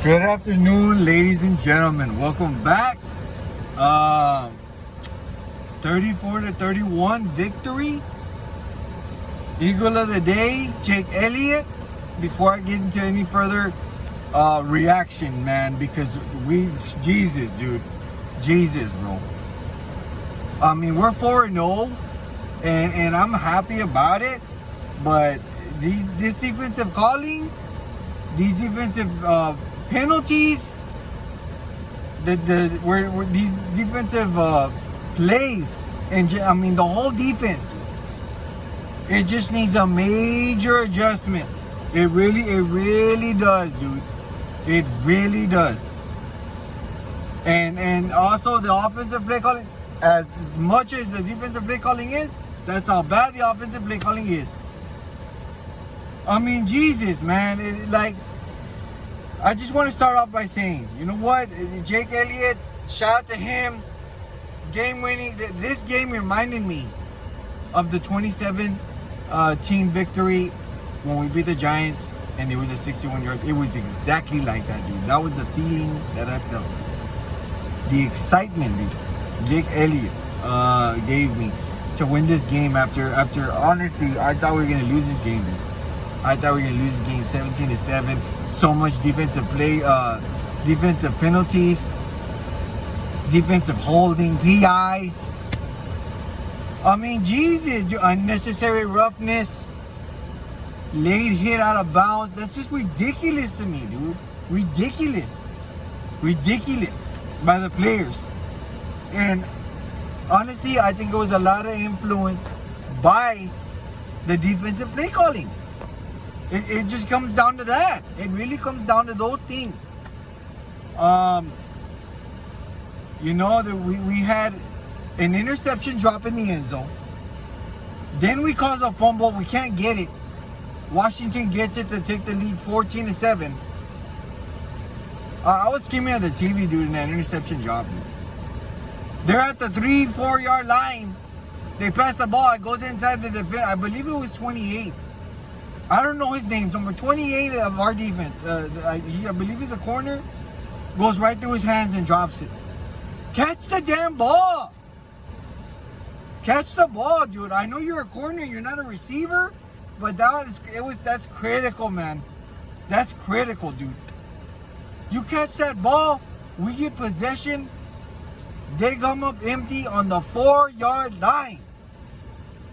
Good afternoon, ladies and gentlemen. Welcome back. 34-31 victory. Eagle of the day, Jake Elliott. Before I get into any further reaction, man, because Jesus, dude. Jesus, bro. I mean, we're 4-0, and I'm happy about it. But this defensive calling, these defensive penalties, these defensive plays, and I mean the whole defense, dude, it just needs a major adjustment. It really does, dude. It really does. And also the offensive play calling, as much as the defensive play calling is, that's how bad the offensive play calling is. I mean, Jesus, man, I just want to start off by saying, you know what, Jake Elliott, shout out to him, game winning. This game reminded me of the 27 team victory when we beat the Giants, and it was a 61-yard. It was exactly like that, dude. That was the feeling that I felt. The excitement, dude, Jake Elliott gave me to win this game after honestly, I thought we were gonna lose this game, dude. I thought we were gonna lose this game 17-7. So much defensive play, defensive penalties, defensive holding, PIs. I mean, Jesus, dude, unnecessary roughness, late hit out of bounds. That's just ridiculous to me, dude. Ridiculous by the players. And honestly, I think it was a lot of influence by the defensive play calling. It just comes down to that. It really comes down to those things. You know, that we had an interception drop in the end zone. Then we cause a fumble. We can't get it. Washington gets it to take the lead 14-7. I was screaming at the TV, dude, in that interception drop, dude. They're at the 3-4 yard line. They pass the ball. It goes inside the defense. I believe it was 28. I don't know his name. Number 28 of our defense. I believe he's a corner. Goes right through his hands and drops it. Catch the damn ball. Catch the ball, dude. I know you're a corner. You're not a receiver. But that's critical, man. That's critical, dude. You catch that ball, we get possession. They come up empty on the 4 yard line.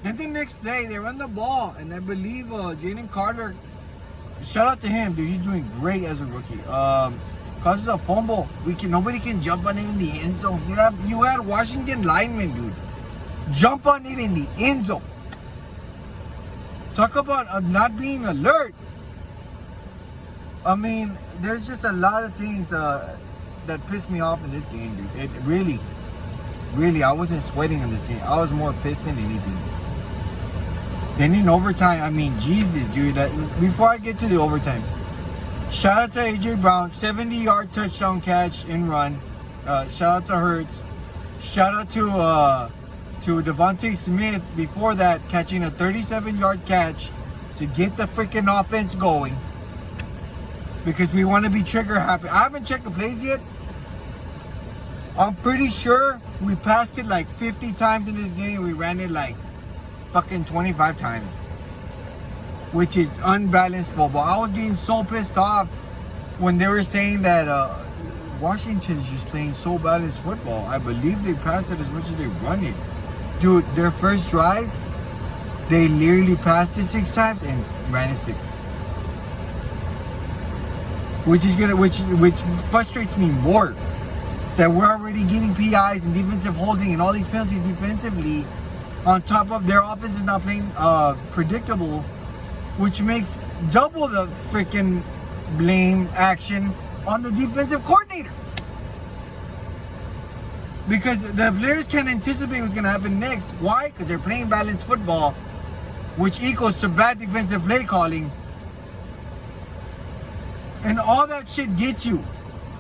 Then the next play, they run the ball, and I believe Jalen Carter, shout out to him, dude. He's doing great as a rookie. Causes a fumble. Nobody can jump on it in the end zone. You had Washington linemen, dude, jump on it in the end zone. Talk about not being alert. I mean, there's just a lot of things that pissed me off in this game, dude. It really, I wasn't sweating in this game. I was more pissed than anything. Then in overtime, I mean, Jesus, dude. Before I get to the overtime, shout out to AJ Brown, 70-yard touchdown catch and run. Shout out to Hurts. Shout out to Devontae Smith before that, catching a 37-yard catch to get the freaking offense going. Because we want to be trigger happy. I haven't checked the plays yet. I'm pretty sure we passed it like 50 times in this game. We ran it like fucking 25 times. Which is unbalanced football. I was getting so pissed off when they were saying that Washington's just playing so balanced football. I believe they passed it as much as they run it. Dude, their first drive, they literally passed it 6 times and ran it 6. Which frustrates me more. That we're already getting PIs and defensive holding and all these penalties defensively. On top of their offense is not playing predictable, which makes double the freaking blame action on the defensive coordinator. Because the players can't anticipate what's going to happen next. Why? Because they're playing balanced football, which equals to bad defensive play calling. And all that shit gets you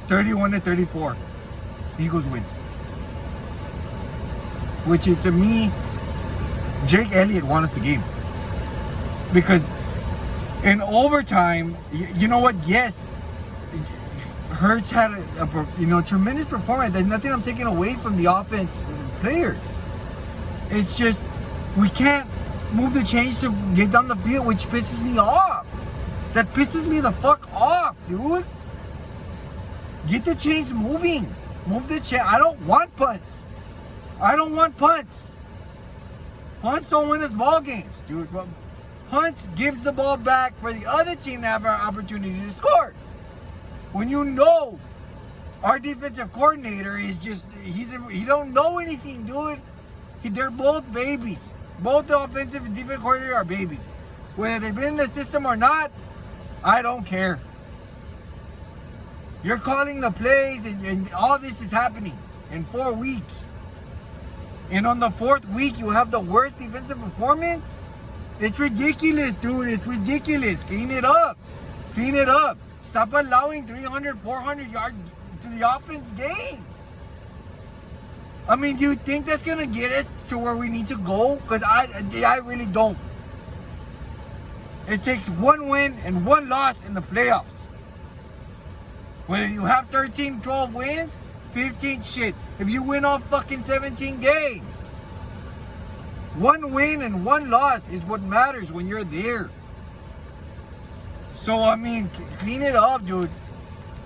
31-34. Eagles win. Which is, to me, Jake Elliott won us the game. Because in overtime, you know what? Yes, Hurts had a tremendous performance. There's nothing I'm taking away from the offense players. It's just we can't move the chains to get down the field, which pisses me off. That pisses me the fuck off, dude. Get the chains moving. Move the chain. I don't want punts. I don't want punts. Punts don't win us ball games, dude. Punts gives the ball back for the other team to have an opportunity to score. When you know our defensive coordinator is just, he don't know anything, dude. They're both babies. Both the offensive and defensive coordinator are babies. Whether they've been in the system or not, I don't care. You're calling the plays and all this is happening in 4 weeks. And on the 4th week, you have the worst defensive performance? It's ridiculous, dude. It's ridiculous. Clean it up. Clean it up. Stop allowing 300, 400 yards to the offense games. I mean, do you think that's going to get us to where we need to go? Because I really don't. It takes 1 win and 1 loss in the playoffs. Whether you have 13, 12 wins, 15, shit. If you win all fucking 17 games. 1 win and 1 loss is what matters when you're there. So, I mean, clean it up, dude.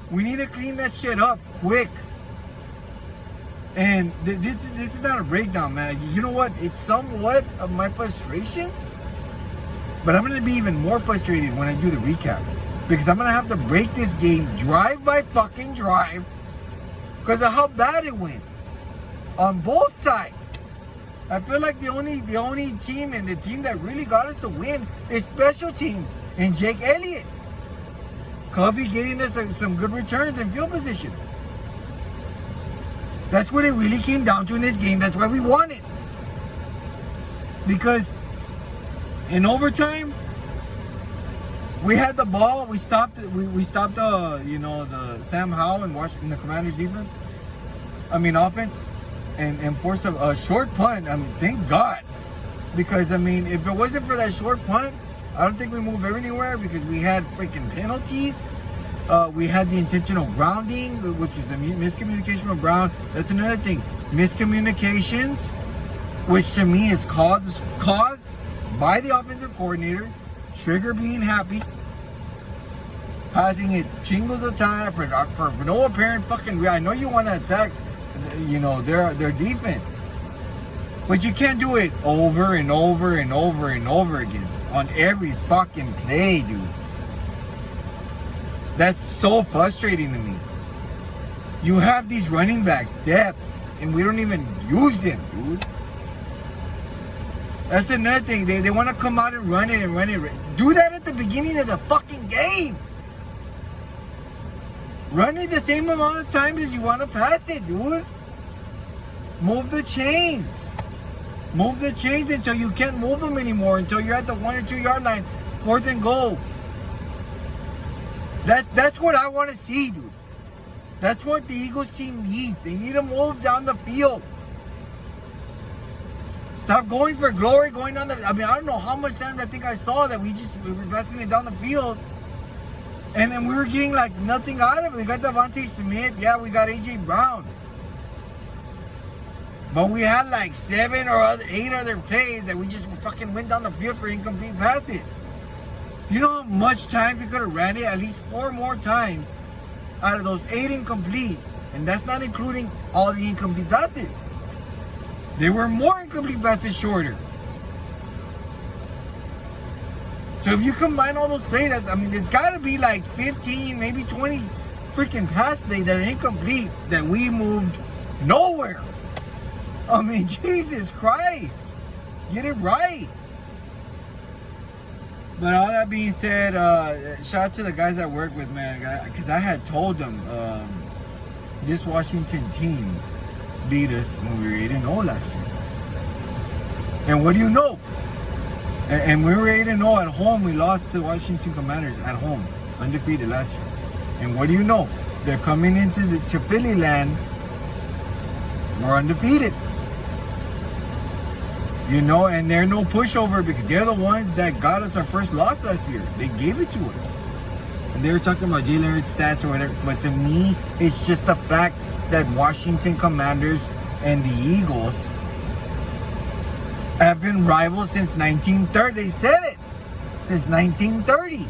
We need to clean that shit up quick. And this is not a breakdown, man. You know what? It's somewhat of my frustrations. But I'm going to be even more frustrated when I do the recap. Because I'm going to have to break this game drive by fucking drive. Because of how bad it went. On both sides. I feel like the only team and the team that really got us to win is special teams and Jake Elliott. Covey getting us some good returns and field position. That's what it really came down to in this game. That's why we won it. Because in overtime, we had the ball. We stopped the Sam Howell and Washington, the Commanders defense. Offense. And forced a short punt. Thank God. Because, if it wasn't for that short punt, I don't think we move anywhere because we had freaking penalties. We had the intentional grounding, which was the miscommunication with Brown. That's another thing. Miscommunications, which to me is caused by the offensive coordinator. Trigger being happy. Passing it jingles of time for no apparent fucking reason. I know you want to attack their defense, but you can't do it over and over and over and over again on every fucking play, dude. That's so frustrating to me. You have these running back depth and we don't even use them, dude. That's another thing. They want to come out and run it. Do that at the beginning of the fucking game. Run it the same amount of times as you want to pass it, dude. Move the chains. Move the chains until you can't move them anymore. Until you're at the 1 or 2 yard line. 4th and goal. That's what I want to see, dude. That's what the Eagles team needs. They need to move down the field. Stop going for glory, going down the... I don't know how much time I think I saw that we were passing it down the field. And then we were getting like nothing out of it. We got Devontae Smith. Yeah, we got A.J. Brown. But we had like 7 or 8 other plays that we just fucking went down the field for incomplete passes. You know how much time we could have ran it? At least 4 more times out of those 8 incompletes. And that's not including all the incomplete passes. There were more incomplete passes shorter. So if you combine all those plays, there's got to be like 15, maybe 20 freaking pass plays that are incomplete that we moved nowhere. Jesus Christ. Get it right. But all that being said, shout out to the guys I work with, man. Because I had told them this Washington team beat us when we were 8-0 last year. And what do you know? And we were 8-0 at home. We lost to Washington Commanders at home, undefeated last year. And what do you know? They're coming into Philly land. We're undefeated. And they're no pushover because they're the ones that got us our first loss last year. They gave it to us. And they were talking about Jalen Hurts stats or whatever. But to me, it's just the fact that Washington Commanders and the Eagles have been rivals since 1930. They said it. Since 1930.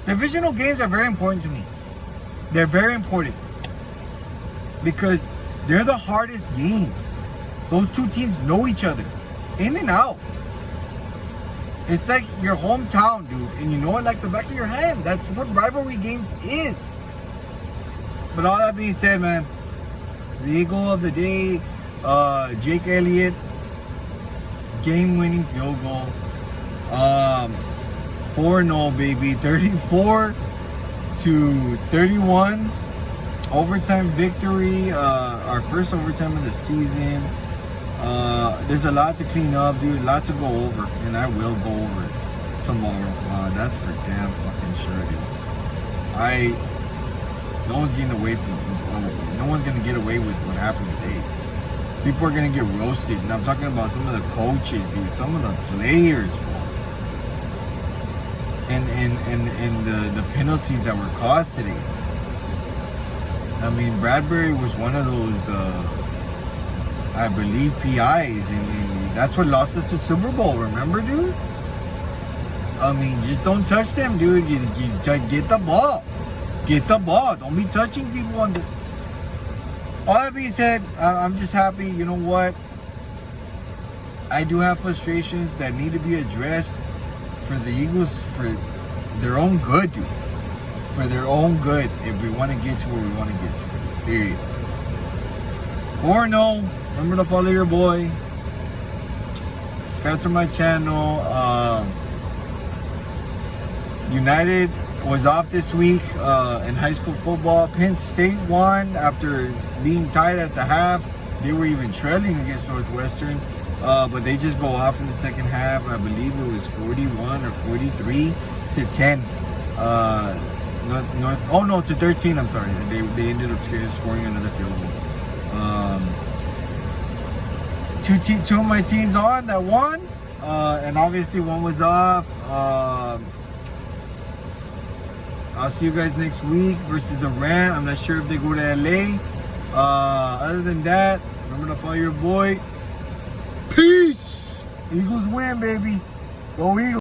Divisional games are very important to me. They're very important. Because they're the hardest games. Those two teams know each other. In and out. It's like your hometown, dude. And you know it like the back of your hand. That's what rivalry games is. But all that being said, man, the Eagle of the day, Jake Elliott, game-winning field goal. 4-0, baby. 34-31. Overtime victory. Our first overtime of the season. There's a lot to clean up, dude. A lot to go over. And I will go over it tomorrow. That's for damn fucking sure, dude. No one's getting away from no one's gonna get away with what happened today. People are gonna get roasted, and I'm talking about some of the coaches, dude, some of the players, bro. And the penalties that were caused today. I mean, Bradbury was one of those I believe PIs, and that's what lost us the Super Bowl, remember, dude? I mean, just don't touch them, dude. You get the ball. Get the ball. Don't be touching people on the... All that being said, I'm just happy. You know what? I do have frustrations that need to be addressed for the Eagles, for their own good, dude. For their own good, if we want to get to where we want to get to. Period. 4-0. Remember to follow your boy. Subscribe to my channel. United was off this week in high school football. Penn State won after being tied at the half. They were even trailing against Northwestern, but they just go off in the second half. I believe it was 41 or 43 to 10. To 13. I'm sorry. They ended up scoring another field goal. Two of my teams on that won, and obviously one was off. I'll see you guys next week versus the Rams. I'm not sure if they go to LA. Other than that, remember to follow your boy. Peace. Eagles win, baby. Go Eagles.